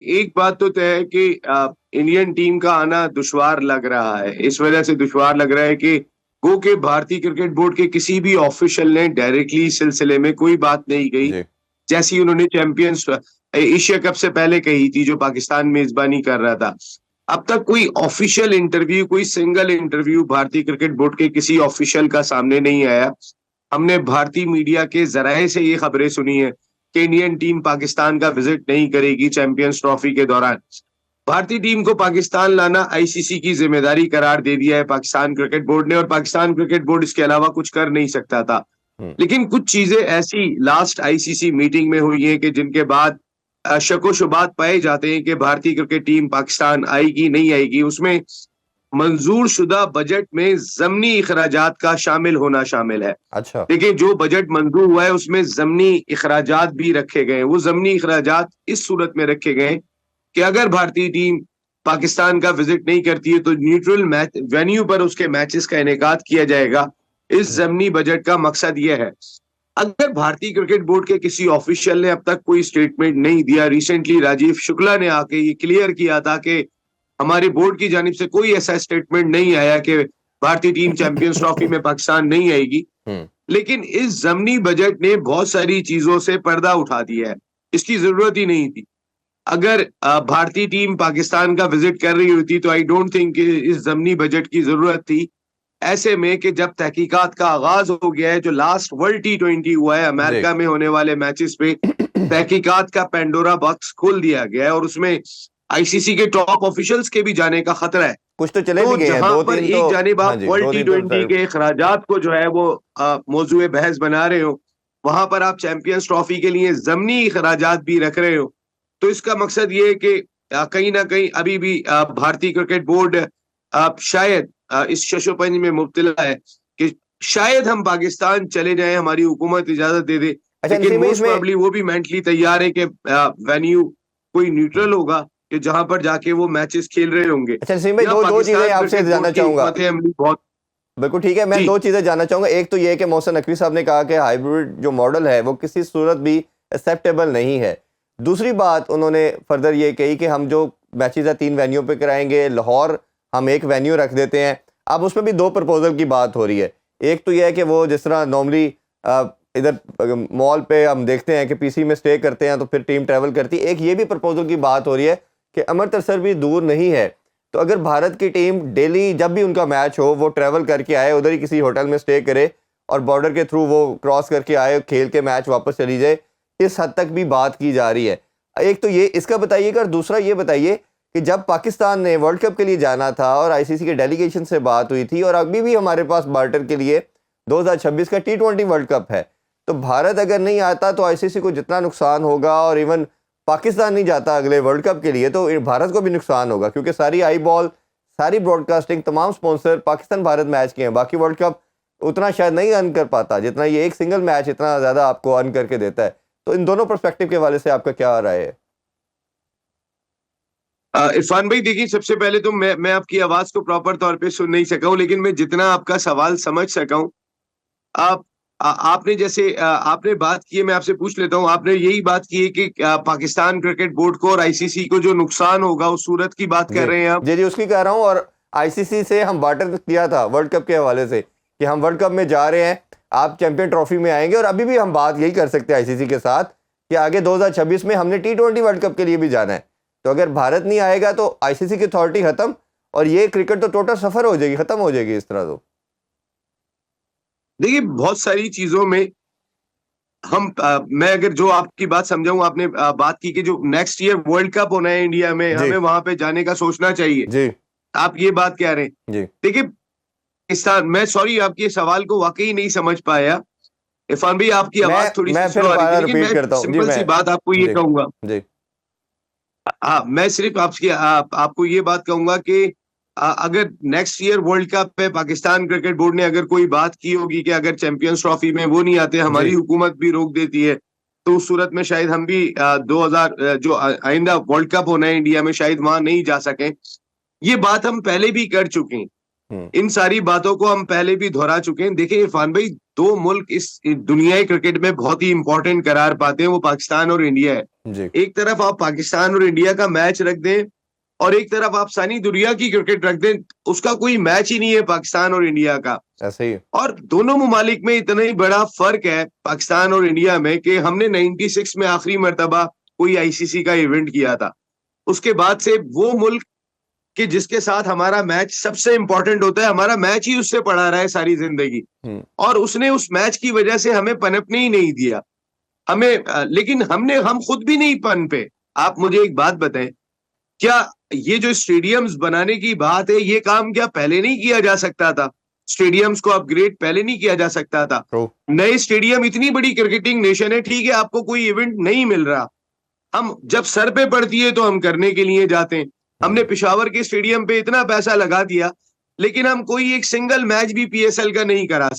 एक बात तो तय है कि इंडियन टीम का आना दुश्वार लग रहा है। इस वजह से दुश्वार लग रहा है कि गो के भारतीय क्रिकेट बोर्ड के किसी भी ऑफिशियल ने डायरेक्टली इस सिलसिले में कोई बात नहीं कही, जी जैसी उन्होंने चैंपियंस एशिया कप से पहले कही थी, जो पाकिस्तान मेजबानी कर रहा था। अब तक कोई ऑफिशियल इंटरव्यू, कोई सिंगल इंटरव्यू भारतीय क्रिकेट बोर्ड के किसी ऑफिशियल का सामने नहीं आया। हमने भारतीय मीडिया के जराये से ये खबरें सुनी है कि इंडियन टीम पाकिस्तान का विजिट नहीं करेगी चैंपियंस ट्रॉफी के दौरान। भारतीय टीम को पाकिस्तान लाना आईसीसी की जिम्मेदारी करार दे दिया है पाकिस्तान क्रिकेट बोर्ड ने, और पाकिस्तान क्रिकेट बोर्ड इसके अलावा कुछ कर नहीं सकता था। हम्म, लेकिन कुछ चीजें ऐसी लास्ट आईसीसी मीटिंग में हुई हैं कि जिनके बाद शको शुबात पाए जाते हैं कि भारतीय क्रिकेट टीम पाकिस्तान आएगी नहीं आएगी। उसमें मंजूर शुदा बजट में जमनी इखराजात का शामिल होना शामिल है। अच्छा देखिए, जो बजट मंजूर हुआ है उसमें जमनी इखराजात भी रखे गए हैं। वो जमनी इखराजात इस सूरत में रखे गए हैं कि अगर भारतीय टीम पाकिस्तान का विजिट नहीं करती है तो न्यूट्रल मैच वेन्यू पर उसके मैचेस का इनेकाद किया जाएगा। इस जमनी बजट का मकसद यह है। अगर भारतीय क्रिकेट बोर्ड के किसी ऑफिशियल ने अब तक कोई स्टेटमेंट नहीं दिया, रिसेंटली राजीव शुक्ला ने आके ये क्लियर किया था कि हमारे बोर्ड की जानिब से कोई ऐसा स्टेटमेंट नहीं आया कि भारतीय टीम चैंपियंस ट्रॉफी में पाकिस्तान नहीं आएगी। हम्म, लेकिन इस जमनी बजट ने बहुत सारी चीजों से पर्दा उठा दिया है। इसकी जरूरत ही नहीं थी। अगर भारतीय टीम पाकिस्तान का विजिट कर रही होती तो आई डोंट थिंक इस जमनी बजट की जरूरत थी। ऐसे में कि जब तहकीकात का आगाज हो गया है, जो लास्ट वर्ल्ड T20 हुआ है जी अमेरिका में होने वाले मैचेस पे तहकीकात का पेंडोरा बॉक्स खोल दिया गया है और उसमें आईसीसी के टॉप ऑफिशियल्स के भी जाने का खतरा है। कुछ तो चले तो भी गए हैं, जहां दो पर तीन तो। एक जानिब हाँ आप जी, वर्ल्ड दो तीन T20 तो। के अखराजात को जो है वो मौजूए बहस बना रहे हो, वहां पर आप चैंपियंस ट्रॉफी के लिए जमनी अखराजात भी रख रहे हो। तो इसका मकसद ये है कि कहीं ना कहीं अभी भी भारतीय क्रिकेट बोर्ड शायद इस शशोपंज में मुब्तला है कि शायद हम पाकिस्तान चले जाएं, हमारी हुकूमत इजाजत दे दे। अच्छा लेकिन नसीम भाई, मोस्ट इसमें प्रोबेबली वो भी मेंटली तैयार है कि वेन्यू कोई न्यूट्रल होगा कि जहां पर जाके वो मैचेस खेल रहे होंगे। अच्छा नसीम भाई, या दो दो चीजें पाकिस्तान आपसे क्रिकेट जानना बोर्ड की चाहूंगा। हिकमत अमली बहुत। बिल्कुल ठीक है, मैं जी दो चीजें जानना चाहूंगा। एक तो ये है कि मोहसिन नकवी साहब ने कहा कि हाइब्रिड जो मॉडल है वो किसी सूरत भी एक्सेप्टेबल नहीं है। दूसरी बात उन्होंने फर्दर ये कही कि हम जो मैचेस है 3 वेन्यू पे कराएंगे, लाहौर हम एक वेन्यू रख देते हैं। अब उसमें भी 2 प्रपोजल की बात हो रही है। एक तो यह है कि वो जिस तरह नॉर्मली इधर मॉल पे हम देखते हैं कि पीसी में स्टे करते हैं तो फिर टीम ट्रैवल करती है। एक ये भी प्रपोजल की बात हो रही है कि अमृतसर भी दूर नहीं है, तो अगर भारत की टीम डेली जब भी उनका मैच हो वो ट्रैवल करके आए, उधर ही किसी होटल में स्टे करे और बॉर्डर के थ्रू वो क्रॉस करके आए, खेल के मैच वापस चली जाए, इस हद तक भी बात की जा रही है। एक तो ये इसका बताइएगा, और दूसरा ये बताइए कि जब पाकिस्तान ने वर्ल्ड कप के लिए जाना था और आईसीसी के डेलीगेशन से बात हुई थी, और अभी भी हमारे पास बार्टर के लिए 2026 का T20 वर्ल्ड कप है, तो भारत अगर नहीं आता तो आईसीसी को जितना नुकसान होगा, और इवन पाकिस्तान नहीं जाता अगले वर्ल्ड कप के लिए तो भारत को भी नुकसान होगा, क्योंकि सारी आई बॉल, सारी ब्रॉडकास्टिंग, तमाम स्पॉन्सर पाकिस्तान भारत मैच के हैं। बाकी वर्ल्ड कप उतना शायद नहीं अर्न कर पाता जितना ये एक सिंगल मैच इतना ज़्यादा आपको अर्न करके देता है। तो इन दोनों पर्सपेक्टिव के हवाले से आपका क्या राय है? इरफान भाई, देखिए, सबसे पहले तो मैं आपकी आवाज को प्रॉपर तौर पे सुन नहीं सका हूं, लेकिन मैं जितना आपका सवाल समझ सका हूं, आप आपने जैसे आपने बात की है, मैं आपसे पूछ लेता हूं। आपने यही बात की है कि पाकिस्तान क्रिकेट बोर्ड को और आईसीसी को जो नुकसान होगा उस सूरत की बात जी कर रहे हैं आप। जी जी, उसकी कह रहा हूँ। और आईसीसी से हम बार्टर किया था वर्ल्ड कप के हवाले से कि हम वर्ल्ड कप में जा रहे हैं, आप चैंपियन ट्रॉफी में आएंगे, और अभी भी हम बात यही कर सकते हैं आईसीसी के साथ कि आगे 2026 में हमने T20 वर्ल्ड कप के लिए भी जाना है। तो अगर भारत नहीं आएगा तो आईसीसी की अथॉरिटी खत्म, और ये क्रिकेट तो टोटल सफर हो जाएगी, खत्म हो जाएगी इस तरह। तो देखिए, बहुत सारी चीजों में मैं अगर जो आपकी बात समझाऊं, आपने बात की कि जो नेक्स्ट ईयर वर्ल्ड कप होना है इंडिया में, जी हमें वहां पे जाने का सोचना चाहिए। जी आप ये बात कह रहे हैं। जी देखिए, पाकिस्तान, मैं सॉरी आपके सवाल को वाकई नहीं समझ पाया इरफान भाई, आपकी आवाज थोड़ी सी मैं फिर स्लो आ रही दोबारा थी। लेकिन रिपीट मैं करता हूँ जी। सिंपल मैं सी बात आपको ये जी कहूंगा। जी हाँ, मैं सिर्फ आपको ये बात कहूंगा कि अगर नेक्स्ट ईयर वर्ल्ड कप पे पाकिस्तान क्रिकेट बोर्ड ने अगर कोई बात की होगी कि अगर चैंपियंस ट्रॉफी में वो नहीं आते, जी हमारी हुकूमत भी रोक देती है, तो उस सूरत में शायद हम भी 2000 जो आइंदा वर्ल्ड कप होना है इंडिया में, शायद वहां नहीं जा सकें। ये बात हम पहले भी कर चुके हैं। हम्म इन सारी बातों को हम पहले भी दोहरा चुके हैं। देखिए इरफान भाई, दो मुल्क इस दुनियाई क्रिकेट में बहुत ही इंपॉर्टेंट करार पाते हैं, वो पाकिस्तान और इंडिया है। जी एक तरफ आप पाकिस्तान और इंडिया का मैच रख दें और एक तरफ आप सारी दुनिया की क्रिकेट रख दें, उसका कोई मैच ही नहीं है पाकिस्तान और इंडिया का। ऐसे ही और दोनों ममालिक में इतना ही बड़ा फर्क है पाकिस्तान और इंडिया में कि हमने 96 में आखिरी मर्तबा कोई आईसीसी का इवेंट किया था। उसके बाद से वो मुल्क कि जिसके साथ हमारा मैच सबसे इंपॉर्टेंट होता है, हमारा मैच ही उससे पड़ा रहा है सारी जिंदगी, और उसने उस मैच की वजह से हमें पनपने ही नहीं दिया हमें। लेकिन हम खुद भी नहीं पनपे। आप मुझे एक बात बताएं, क्या ये जो स्टेडियम्स बनाने की बात है, ये काम क्या पहले नहीं किया जा सकता था? स्टेडियम्स को अपग्रेड पहले नहीं किया जा सकता था? ट्रू नए स्टेडियम, इतनी बड़ी क्रिकेटिंग नेशन है, ठीक है आपको कोई इवेंट नहीं मिल रहा, हम जब सर पे पड़ती है तो हम करने के लिए जाते हैं। हमने पिशावर के स्टेडियम पे इतना पैसा लगा दिया, लेकिन हम कोई एक सिंगल मैच भी पीएसएल का नहीं करा सकते।